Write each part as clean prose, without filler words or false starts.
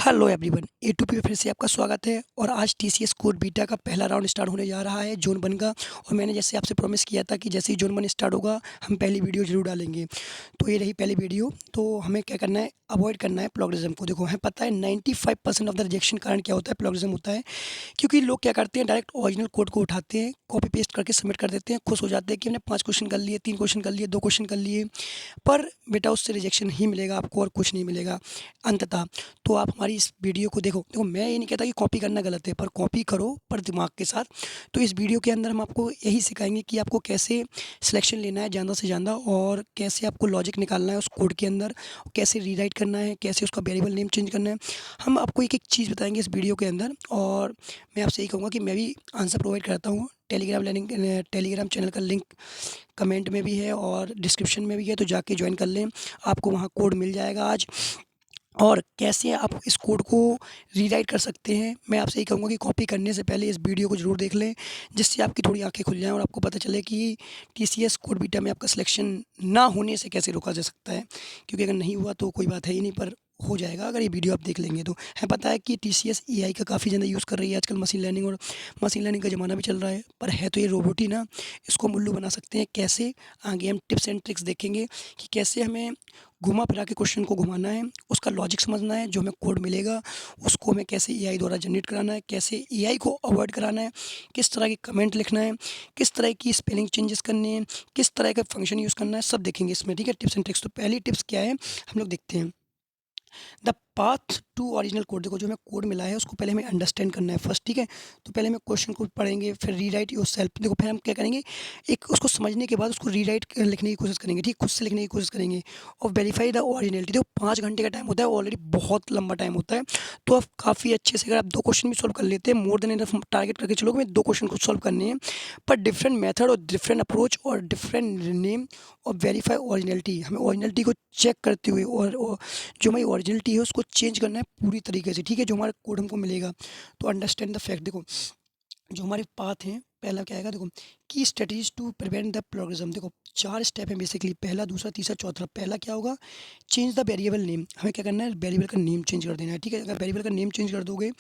Hello everyone, A to P में फिर से आपका स्वागत है। और आज टीसीएस कोड बीटा का पहला राउंड स्टार्ट होने जा रहा है जोन 1 का। और मैंने जैसे आपसे प्रॉमिस किया था कि जैसे ही जोन 1 स्टार्ट होगा हम पहली वीडियो ज़रूर डालेंगे। तो ये रही पहली वीडियो। तो हमें क्या करना है, अवॉइड करना है प्लॉगरिज्म को। देखो हमें पता है 95% ऑफ द रिजेक्शन कारण क्या होता है, प्लॉगरिज्म होता है। क्योंकि लोग क्या करते हैं, डायरेक्ट ओरिजिनल कोड को उठाते हैं, कॉपी पेस्ट करके सबमिट कर देते हैं, खुश हो जाते हैं कि हमने 5 क्वेश्चन कर लिए, 3 क्वेश्चन कर लिए, 2 क्वेश्चन कर लिए। पर बेटा उससे रिजेक्शन ही मिलेगा आपको और कुछ नहीं मिलेगा अंततः। तो आप हमारी इस वीडियो को देखो। देखो मैं ये नहीं कहता कि कॉपी करना गलत है, पर कॉपी करो पर दिमाग के साथ। तो इस वीडियो के अंदर हम आपको यही सिखाएंगे कि आपको कैसे सिलेक्शन लेना है ज़्यादा से ज़्यादा, और कैसे आपको लॉजिक निकालना है उस कोड के अंदर, कैसे रीराइट करना है, कैसे उसका वेरिएबल नेम चेंज करना है। हम आपको एक एक चीज़ बताएंगे इस वीडियो के अंदर। और मैं आपसे यही कहूँगा कि मैं भी आंसर प्रोवाइड करता हूँ। टेलीग्राम चैनल का लिंक कमेंट में भी है और डिस्क्रिप्शन में भी है, तो जाके ज्वाइन कर लें। आपको वहाँ कोड मिल जाएगा आज। और कैसे आप इस कोड को रीराइट कर सकते हैं, मैं आपसे यही कहूँगा कि कॉपी करने से पहले इस वीडियो को ज़रूर देख लें, जिससे आपकी थोड़ी आंखें खुल जाएँ और आपको पता चले कि टीसीएस कोड बीटा में आपका सिलेक्शन ना होने से कैसे रोका जा सकता है। क्योंकि अगर नहीं हुआ तो कोई बात है ही नहीं, पर हो जाएगा अगर ये वीडियो आप देख लेंगे तो। हमें पता है कि टीसीएस एआई का काफ़ी ज़्यादा यूज़ कर रही है आजकल, मशीन लर्निंग, और मशीन लर्निंग का ज़माना भी चल रहा है। पर है तो ये रोबोट ही ना। इसको हम उल्लू बना सकते हैं कैसे, आगे हम टिप्स एंड ट्रिक्स देखेंगे कि कैसे हमें घुमा फिरा के क्वेश्चन को घुमाना है, उसका लॉजिक समझना है, जो हमें कोड मिलेगा उसको हमें कैसे एआई द्वारा जनरेट कराना है, कैसे एआई को अवॉइड कराना है, किस तरह के कमेंट लिखना है, किस तरह की स्पेलिंग चेंजेस करने हैं, किस तरह का फंक्शन यूज़ करना है, सब देखेंगे इसमें। ठीक है, टिप्स एंड ट्रिक्स। तो पहली टिप्स क्या है, हम लोग देखते हैं। The path to original code. देखो जो हमें कोड मिला है उसको पहले हमें अंडरस्टैंड करना है फर्स्ट। ठीक है, तो पहले हमें क्वेश्चन को पढ़ेंगे, फिर रीराइट योरसेल्फ। देखो फिर हम क्या करेंगे, एक उसको समझने के बाद उसको रीराइट लिखने की कोशिश करेंगे। ठीक, खुद से लिखने की कोशिश करेंगे। और वेरीफाई द ओरिजिनलिटी। देखो 5 घंटे का टाइम होता है, ऑलरेडी बहुत लंबा टाइम होता है। तो आप काफ़ी अच्छे से, अगर आप 2 क्वेश्चन भी सॉल्व कर लेते हैं, मोर देन इनफ टारगेट करके चलोगे, मैं 2 क्वेश्चन को सॉल्व करने हैं। पर डिफरेंट मेथड और डिफरेंट अप्रोच और डिफरेंट नेम और वेरीफाई ओरिजिनलिटी। हमें ओरिजिनलिटी को चेक करते हुए और जो हमारी ओरिजिनलिटी है उसको चेंज करना है पूरी तरीके से। ठीक है, जो हमारा कोड हमको मिलेगा। तो अंडरस्टैंड द फैक्ट। देखो जो हमारे पाथ हैं, पहला क्या आएगा, देखो की स्ट्रेटजीज टू प्रिवेंट द प्लॉगरिज्म। देखो 4 स्टेप हैं बेसिकली, पहला, दूसरा, तीसरा, चौथा। पहला क्या होगा, चेंज द वेरिएबल नेम। हमें क्या करना है, वेरिएबल का नेम चेंज कर देना है। ठीक है, अगर वेरिएबल का नेम चेंज कर दोगे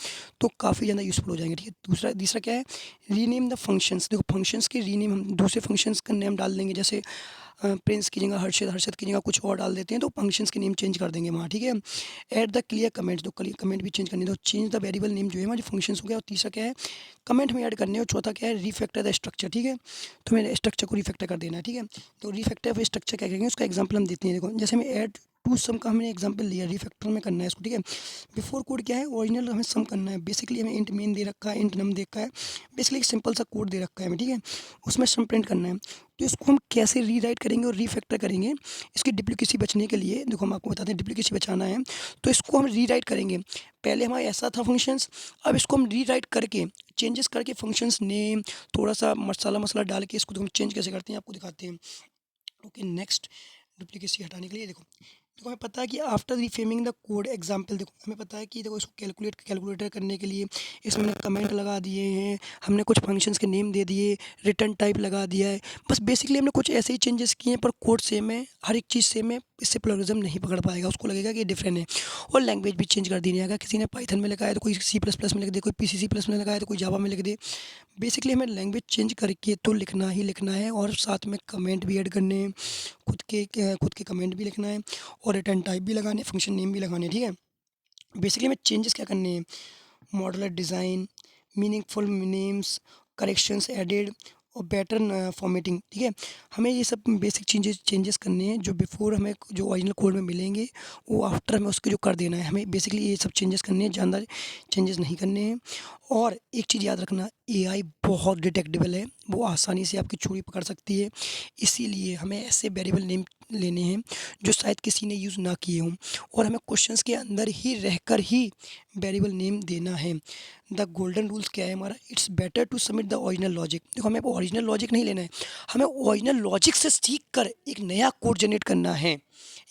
तो काफ़ी ज़्यादा यूज़फुल हो जाएंगे। ठीक है, तीसरा क्या है, रीनेम द फंक्शंस। देखो फंक्शंस के रीनेम, हम दूसरे फंक्शंस का नेम डाल देंगे। जैसे प्रिंस की जगह हर्षद, हर्षद की जगह कुछ और डाल देते हैं, तो फंक्शंस के नेम चेंज कर देंगे वहाँ। ठीक है, ऐड द क्लियर कमेंट्स। तो क्लियर कमेंट भी चेंज करने दो। चेंज द वेरिएबल नेम जो है हमारे फंक्शंस हो गया। और तीसरा क्या है, कमेंट में ऐड करने हो। चौथा क्या है, रिफैक्टर द स्ट्रक्चर। ठीक है, तो हमें स्ट्रक्चर को रिफैक्टर कर देना है। ठीक है, तो रिफैक्टर ऑफ स्ट्रक्चर क्या करेंगे, उसका एग्जांपल हम देते हैं। देखो जैसे हमें ऐड टू सम का हमने एग्जांपल लिया, रिफैक्टर में करना है इसको। ठीक है, बिफोर कोड क्या है, ओरिजिनल हमें सम करना है। बेसिकली हमें इंट मेन दे रखा है, इंट नम दे रखा है, बेसिकली एक सिंपल सा कोड दे रखा है हमें। ठीक है, उसमें सम प्रिंट करना है। तो इसको हम कैसे रीराइट करेंगे और रिफैक्टर करेंगे, इसकी डुप्लीकेसी बचने के लिए। देखो हम आपको बताते हैं, डुप्लीकेसी बचाना है तो इसको हम रीराइट करेंगे। पहले हमारा ऐसा था फंक्शंस, अब इसको हम रीराइट करके, चेंजेस करके, फंक्शंस नेम थोड़ा सा मसाला मसाला डाल के इसको हम चेंज कैसे करते हैं आपको दिखाते हैं। ओके नेक्स्ट, डुप्लीकेसी हटाने के लिए देखो, हमें पता है कि आफ्टर रिफेमिंग द कोड एग्जाम्पल। देखो हमें पता है कि देखो इसको कैलकुलेटर करने के लिए इसमें हमने कमेंट लगा दिए हैं, हमने कुछ फंक्शंस के नेम दे दिए, रिटर्न टाइप लगा दिया है। बस बेसिकली हमने कुछ ऐसे ही चेंजेस किए हैं, पर कोड सेम है, हर एक चीज़ सेम है। इससे प्लगरिज्म नहीं पकड़ पाएगा, उसको लगेगा कि डिफरेंट है। और लैंग्वेज भी चेंज कर दी जाएगा। किसी ने पाइथन में लिखा है तो कोई C++ में लिख दे, कोई PCC+ में लिखा है तो कोई जावा में लिख दे। बेसिकली हमें लैंग्वेज चेंज करके तो लिखना ही लिखना है, और साथ में कमेंट भी ऐड करने हैं, खुद के कमेंट भी लिखना है, और रिटर्न टाइप भी लगाने, फंक्शन नेम भी लगाने। ठीक है, बेसिकली हमें चेंजेस क्या करने हैं, modular design, meaningful names, corrections added, और पैटर्न फॉर्मेटिंग। ठीक है, हमें ये सब बेसिक चेंजेस करने हैं, जो बिफोर हमें जो ओरिजिनल कोड में मिलेंगे वो आफ्टर हमें उसके जो कर देना है। हमें बेसिकली ये सब चेंजेस करने हैं, ज़्यादा चेंजेस नहीं करने हैं। और एक चीज़ याद रखना, एआई बहुत डिटेक्टेबल है, वो आसानी से आपकी चोरी पकड़ सकती है। इसीलिए हमें ऐसे वेरिएबल नेम लेने हैं जो शायद किसी ने यूज़ ना किए हों, और हमें क्वेश्चंस के अंदर ही रहकर ही वेरिएबल नेम देना है। द गोल्डन रूल्स क्या है हमारा, it's better to submit the original logic. देखो हमें ओरिजिनल लॉजिक नहीं लेना है, हमें ओरिजिनल लॉजिक से सीख कर एक नया कोड जनरेट करना है।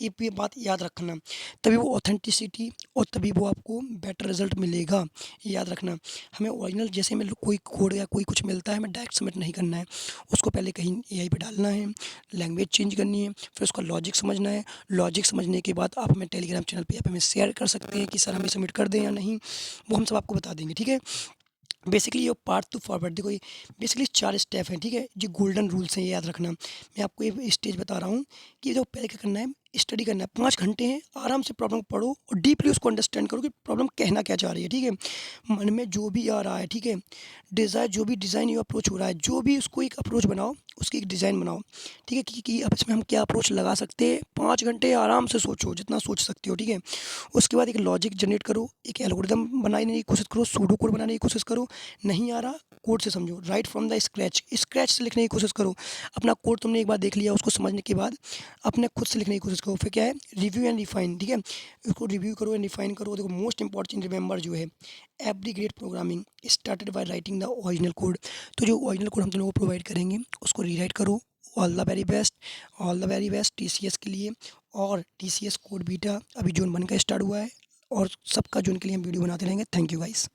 ये बात याद रखना, तभी वो ऑथेंटिसिटी और तभी वो आपको बेटर रिजल्ट मिलेगा, ये याद रखना। हमें ओरिजिनल जैसे हमें कोई कोड या कोई कुछ मिलता है, हमें डायरेक्ट सबमिट नहीं करना है, उसको पहले कहीं एआई पे डालना है, लैंग्वेज चेंज करनी है, फिर उसका लॉजिक समझना है। लॉजिक समझने के बाद आप हमें टेलीग्राम चैनल पे हमें शेयर कर सकते हैं कि सर हमें सबमिट कर दें या नहीं, वो हम सब आपको बता देंगे, ठीक है। बेसिकली ये पार्ट टू फॉरवर्ड, देखो ये बेसिकली 4 स्टेप हैं, ठीक है। जो गोल्डन रूल्स हैं ये याद रखना। मैं आपको ये स्टेज बता रहा हूँ कि जो पहले क्या करना है, स्टडी करना है, 5 घंटे हैं, आराम से प्रॉब्लम पढ़ो और डीपली उसको अंडरस्टैंड करो कि प्रॉब्लम कहना क्या चाह रही है, ठीक है। मन में जो भी आ रहा है, ठीक है, डिज़ाइन जो भी डिज़ाइन या अप्रोच हो रहा है, जो भी उसको एक अप्रोच बनाओ, उसकी एक डिज़ाइन बनाओ, ठीक है, कि अब इसमें हम क्या अप्रोच लगा सकते हैं। 5 घंटे आराम से सोचो, जितना सोच सकते हो, ठीक है। उसके बाद एक लॉजिक जनरेट करो, एक एल्गोरिदम बनाने की कोशिश करो, सूडो कोड बनाने की कोशिश करो। नहीं आ रहा, कोड से समझो, right from the scratch, scratch से लिखने की कोशिश करो। अपना कोड तुमने एक बार देख लिया, उसको समझने के बाद अपने खुद से लिखने की कोशिश करो। फिर क्या है, रिव्यू एंड रिफाइन, ठीक है। उसको रिव्यू करो एंड रिफाइन करो। देखो मोस्ट इंपॉर्टेंट रिमेंबर जो है, every great programming started by writing the original code. तो जो ओरिजिनल कोड हम तुम लोगों को प्रोवाइड करेंगे, उसको रीराइट करो। All the very best, all the very best TCS के लिए। और टीसीएस कोड बीटा अभी जून 1 का स्टार्ट हुआ है, और सबका जून के लिए हम वीडियो बनाते रहेंगे। Thank you guys.